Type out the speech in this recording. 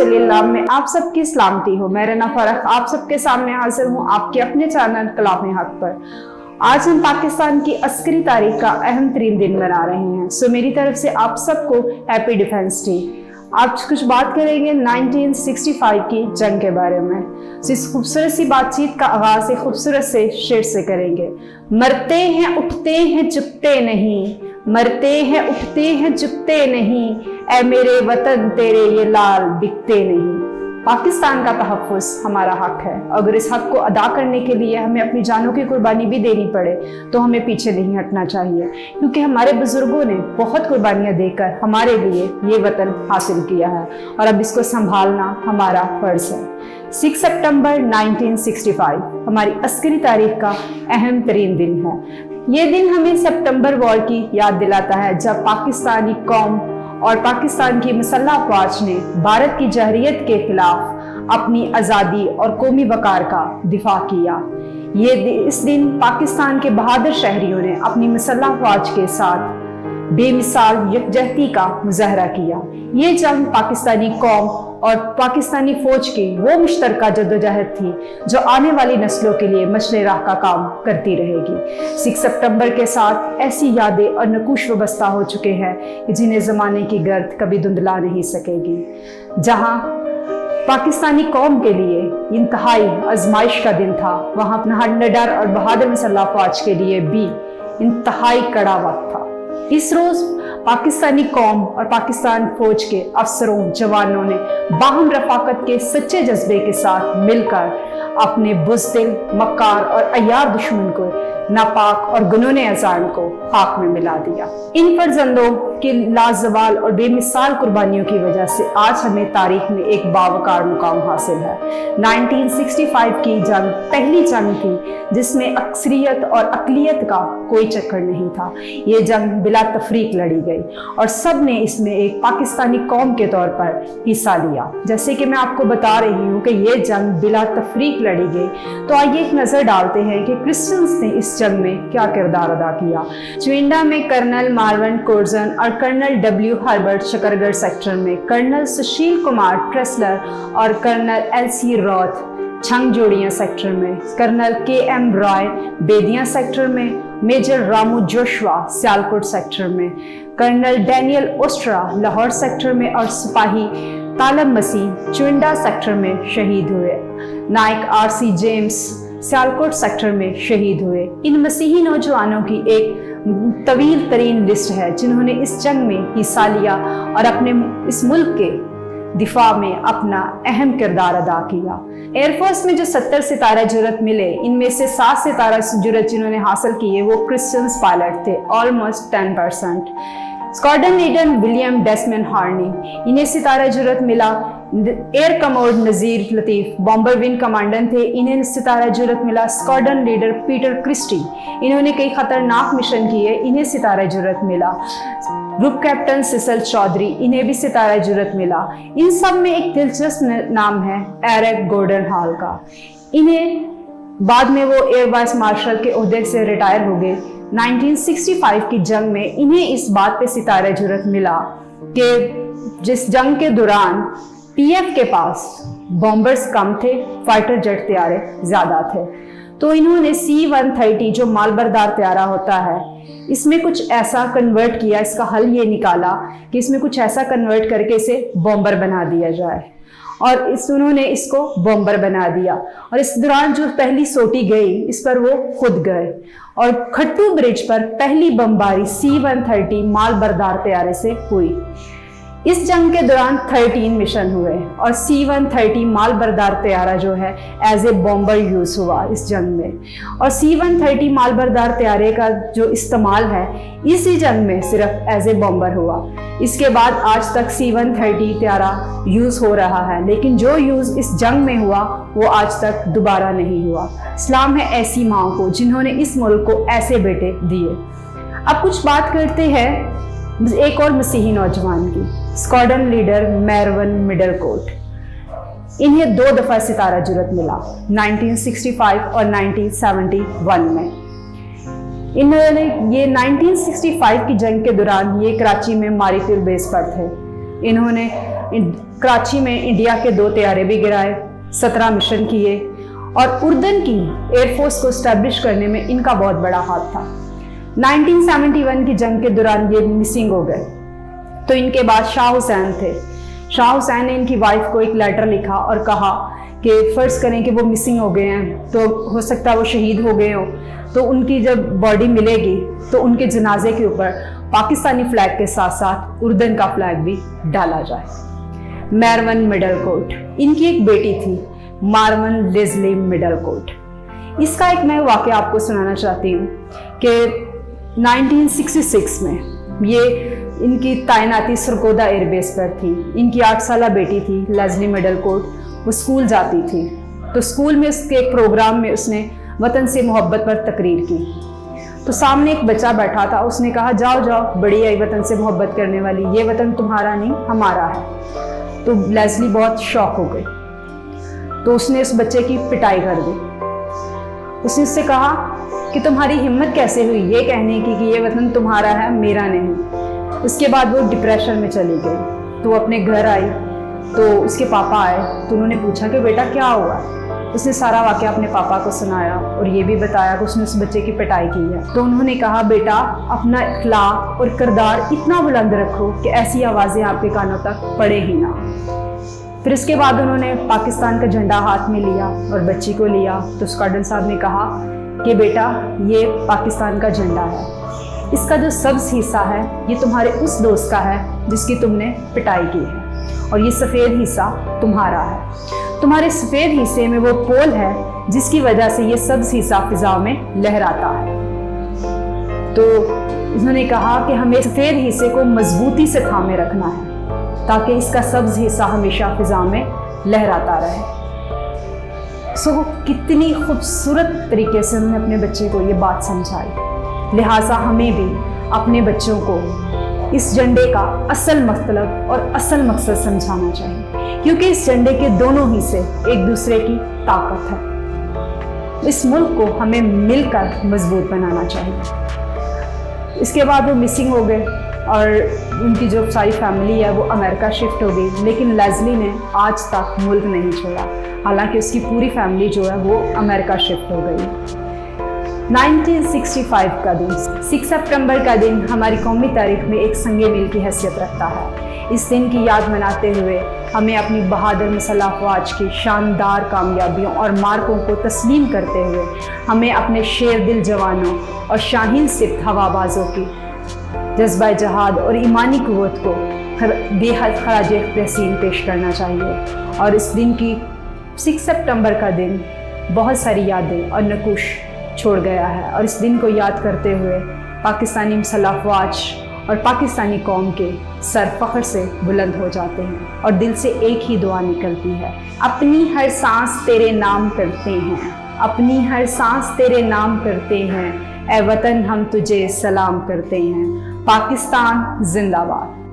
जलील्लाह में आप सबकी सलामती हो। मैं रना फरख आप सबके सामने हाजिर हूँ आपके अपने चैनल कलाम हक पर। आज हम पाकिस्तान की अस्करी तारीख का अहम तरीन दिन मना रहे हैं। सो मेरी तरफ से आप सबको हैप्पी डिफेंस डे। आज कुछ बात करेंगे 1965 की जंग के बारे में। इस खूबसूरत सी बातचीत का आगाज एक खूबसूरत से शेर से करेंगे। मरते हैं उठते हैं झुकते नहीं, मरते हैं उठते हैं झुकते नहीं, ऐ मेरे वतन तेरे ये लाल बिकते नहीं। पाकिस्तान का तहफ़्फ़ुज़ हमारा हक है। अगर इस हक को अदा करने के लिए हमें अपनी जानों की कुर्बानी भी देनी पड़े तो हमें पीछे नहीं हटना चाहिए, क्योंकि हमारे बुजुर्गों ने बहुत कुर्बानियां देकर हमारे लिए ये वतन हासिल किया है और अब इसको संभालना हमारा फ़र्ज़ है। 6 सितंबर 1965 हमारी अस्करी तारीख का अहम तरीन दिन है। ये दिन हमें सितंबर वॉर की याद दिलाता है, जब पाकिस्तानी कौम और पाकिस्तान की मुसल्लह अफ़वाज ने भारत की जहरियत के खिलाफ अपनी आज़ादी और कौमी वक़ार का दिफा किया। इस दिन पाकिस्तान के बहादुर शहरियों ने अपनी मुसल्लह अफ़वाज के साथ बेमिसाल यकजहती का मुज़ाहरा किया। ये जंग पाकिस्तानी कौम और पाकिस्तानी फ़ौज की वो मुश्तरका जद्दोजहद थी जो आने वाली नस्लों के लिए मशले राह का काम करती रहेगी। 6 सितंबर के साथ ऐसी यादें और नकूश वबस्ता हो चुके हैं कि जिन्हें ज़माने की गर्द कभी धुंधला नहीं सकेगी। जहाँ पाकिस्तानी कौम के लिए इंतहाई आजमाइश का दिन था, वहाँ अपना निडर और बहादुर मुसल्लह अफ़वाज के लिए भी इंतहाई कड़ा वक्त था। इस रोज पाकिस्तानी कौम और पाकिस्तान फौज के अफसरों जवानों ने बाहम रफाकत के सच्चे जज्बे के साथ मिलकर अपने बुज़दिल, मक्कार और अय्यार दुश्मन को नापाक और गुनूने अज़ान को खाक में मिला दिया। इन फर्जंदों की लाजवाल और बेमिसाल कुर्बानियों की वजह से आज हमें तारीख में एक बावकार मुकाम हासिल है। 1965 की जंग पहली जंग थी जिसमें अक्सरियत और अकलियत का कोई चक्कर नहीं था। ये जंग बिला तफरीक लड़ी गई और सब ने इसमें एक पाकिस्तानी कौम के तौर पर हिस्सा लिया। जैसे कि मैं आपको बता रही हूँ कि ये जंग बिला तफरीक लड़ी गई, तो आइए एक नज़र डालते हैं कि क्रिश्चियंस ने इस जंग में क्या किरदार अदा किया। चुइंडा में कर्नल मार्वन कोर्जन और colonel W Herbert Shakargarh sector में, कर्नल सुशील कुमार ट्रेसलर और कर्नल एल.सी. रॉथ छंगजोड़िया सेक्टर में, कर्नल के.एम. रॉय बेदिया सेक्टर में, major Ramu Joshua Sialkot sector में, कर्नल डैनियल ओस्ट्रा लाहौर सेक्टर में और सिपाही तालब मसीह चुइंडा सेक्टर में शहीद हुए। नायक आर.सी. जेम्स सियालकोट सेक्टर में शहीद हुए। इन मसीही नौजवानों की एक तवील तरीन लिस्ट है जिन्होंने इस जंग में हिस्सा लिया और अपने इस मुल्क के दिफा में अपना अहम किरदार अदा किया। एयरफोर्स में जो 70 सितारे जुर्रत मिले, इनमें से 7 सितारा जुर्रत जिन्होंने हासिल किए वो क्रिश्चियंस पायलट थे, almost 10%। Squadron leader William Desmond Harni, इन्हें सितारा जुर्रत मिला। एयर कमोड नज़ीर लतीफ़ बॉम्बर विंग कमांडेंट थे, इन्हें सितारा जुर्रत मिला। स्क्वाड्रन लीडर पीटर क्रिस्टी, इन्होंने कई खतरनाक मिशन किए, इन्हें सितारा जुर्रत मिला। ग्रुप कैप्टन सिसल चौधरी, इन्हें भी सितारा जुर्रत मिला। इन सब में एक दिलचस्प नाम है एरिक गॉर्डन हॉल का। इन्हें बाद में वो एयर वाइस मार्शल के ओहदे से रिटायर हो गए। 1965 की जंग में इन्हें इस बात पे सितारा जुर्रत मिला कि जिस जंग के दौरान पीएफ के पास बॉम्बर्स कम थे, फाइटर जेट तैयारे ज़्यादा थे, तो इन्होंने C-130 जो मालबरदार तैयारा होता है, इसमें कुछ ऐसा कन्वर्ट किया, इसका हल ये निकाला कि इसमें कुछ ऐसा कन्वर्ट करके इसे बॉम्बर बना दिया जाए और उन्होंने इसको बॉम्बर बना दिया। और इस दौरान जो पहली सोटी गई इस पर वो खुद गए और खट्टू ब्रिज पर पहली बमबारी C-130 मालबरदार तैयारे से हुई। इस जंग के दौरान 13 मिशन हुए और C-130 मालबरदार तैयारा जो है एज ए बॉम्बर यूज हुआ इस जंग में। और C-130 मालबरदार तैयारे का जो इस्तेमाल है इसी जंग में सिर्फ एज ए बॉम्बर हुआ। इसके बाद आज तक C-130 तैयारा यूज हो रहा है, लेकिन जो यूज इस जंग में हुआ वो आज तक दोबारा नहीं हुआ। सलाम है ऐसी माओ को जिन्होंने इस मुल्क को ऐसे बेटे दिए। अब कुछ बात करते हैं एक और मसीही नौजवान की, स्क्वाड्रन लीडर मैरवन मिडलकोट। इन्हें 2 दफा सितारा जुर्रत मिला, 1965 और 1971 में। इन्होंने ये 1965 की जंग के दौरान ये कराची में मारीतुल बेस पर थे। इन्होंने कराची में इंडिया के 2 तैयारे भी गिराए, 17 मिशन किए और उर्दन की एयरफोर्स को स्टैब्लिश करने में इनका बहुत बड़ा हाथ था। 1971 की जंग के दौरान ये मिसिंग हो गए। तो इनके बाद शाह हुसैन थे। शाह हुसैन ने इनकी वाइफ को एक लेटर लिखा और कहा कि फ़र्ज़ करें कि वो मिसिंग हो गए हैं, तो हो सकता है वो शहीद हो गए हो, तो उनकी जब बॉडी मिलेगी तो उनके जनाजे के ऊपर पाकिस्तानी फ्लैग के साथ साथ उर्दन का फ्लैग भी डाला जाए। मारवन मिडलकोट, इनकी एक बेटी थी मारवन लेज़ली मिडलकोट। इसका एक मैं वाक़या आपको सुनाना चाहती हूँ कि 1966 में ये इनकी तैनाती सरगोदा एयरबेस पर थी। इनकी 8 साला बेटी थी लेज़ली मिडलकोट, वो स्कूल जाती थी। तो स्कूल में उसके एक प्रोग्राम में उसने वतन से मोहब्बत पर तकरीर की। तो सामने एक बच्चा बैठा था, उसने कहा जाओ जाओ, बड़ी आई वतन से मोहब्बत करने वाली, ये वतन तुम्हारा नहीं हमारा है। तो लेज़ली बहुत शॉक हो गई, तो उसने उस बच्चे की पिटाई कर दी। उसने उससे कहा कि तुम्हारी हिम्मत कैसे हुई ये कहने की कि ये वतन तुम्हारा है मेरा नहीं। उसके बाद वो डिप्रेशन में चली गई। तो वो अपने घर आई तो उसके पापा आए, तो उन्होंने पूछा कि बेटा क्या हुआ। उसने सारा वाक़या अपने पापा को सुनाया और ये भी बताया कि उसने उस बच्चे की पिटाई की है। तो उन्होंने कहा बेटा अपना अखलाक और किरदार इतना बुलंद रखो कि ऐसी आवाज़ें आपके कानों तक पड़े ही ना। फिर इसके बाद उन्होंने पाकिस्तान का झंडा हाथ में लिया और बच्ची को लिया। तो स्क्वाड्रन साहब ने कहा कि बेटा ये पाकिस्तान का झंडा है, इसका जो सब्ज़ हिस्सा है ये तुम्हारे उस दोस्त का है जिसकी तुमने पिटाई की है, और ये सफ़ेद हिस्सा तुम्हारा है। तुम्हारे सफ़ेद हिस्से में वो पोल है जिसकी वजह से ये सब्ज़ हिस्सा फिजा में लहराता है। तो उन्होंने कहा कि हमें सफ़ेद हिस्से को मजबूती से थामे रखना है ताकि इसका सब्ज़ हिस्सा हमेशा फिजा में लहराता रहे। कितनी खूबसूरत तरीके से उन्होंने अपने बच्चे को ये बात समझाई। लिहाजा हमें भी अपने बच्चों को इस झंडे का असल मतलब और असल मकसद समझाना चाहिए, क्योंकि इस झंडे के दोनों हिस्से एक दूसरे की ताकत है। इस मुल्क को हमें मिलकर मजबूत बनाना चाहिए। इसके बाद वो मिसिंग हो गए और उनकी जो सारी फैमिली है वो अमेरिका शिफ्ट हो गई, लेकिन लेज़ली ने आज तक मुल्क नहीं छोड़ा, हालांकि उसकी पूरी फैमिली जो है वो अमेरिका शिफ्ट हो गई। 1965 का दिन, 6 सितंबर का दिन हमारी कौमी तारीख में एक संगे मील की हैसियत रखता है। इस दिन की याद मनाते हुए हमें अपनी बहादुर मुसल्लह अफ़वाज की शानदार कामयाबियों और मार्कों को तस्लीम करते हुए हमें अपने शेर दिल जवानों और शाहीन सिफ्त हवाबाजों की जज्बा जहाद और ईमानी क़ुव्वत को बेहद खराज तहसीन पेश करना चाहिए। और इस दिन की 6 सितंबर का दिन बहुत सारी यादें और नकूश छोड़ गया है, और इस दिन को याद करते हुए पाकिस्तानी मुसल्लह अफ़वाज और पाकिस्तानी कौम के सर फ़ख्र से बुलंद हो जाते हैं और दिल से एक ही दुआ निकलती है, अपनी हर सांस तेरे नाम करते हैं, अपनी हर सांस तेरे नाम करते हैं, ए वतन हम तुझे सलाम करते हैं। पाकिस्तान जिंदाबाद।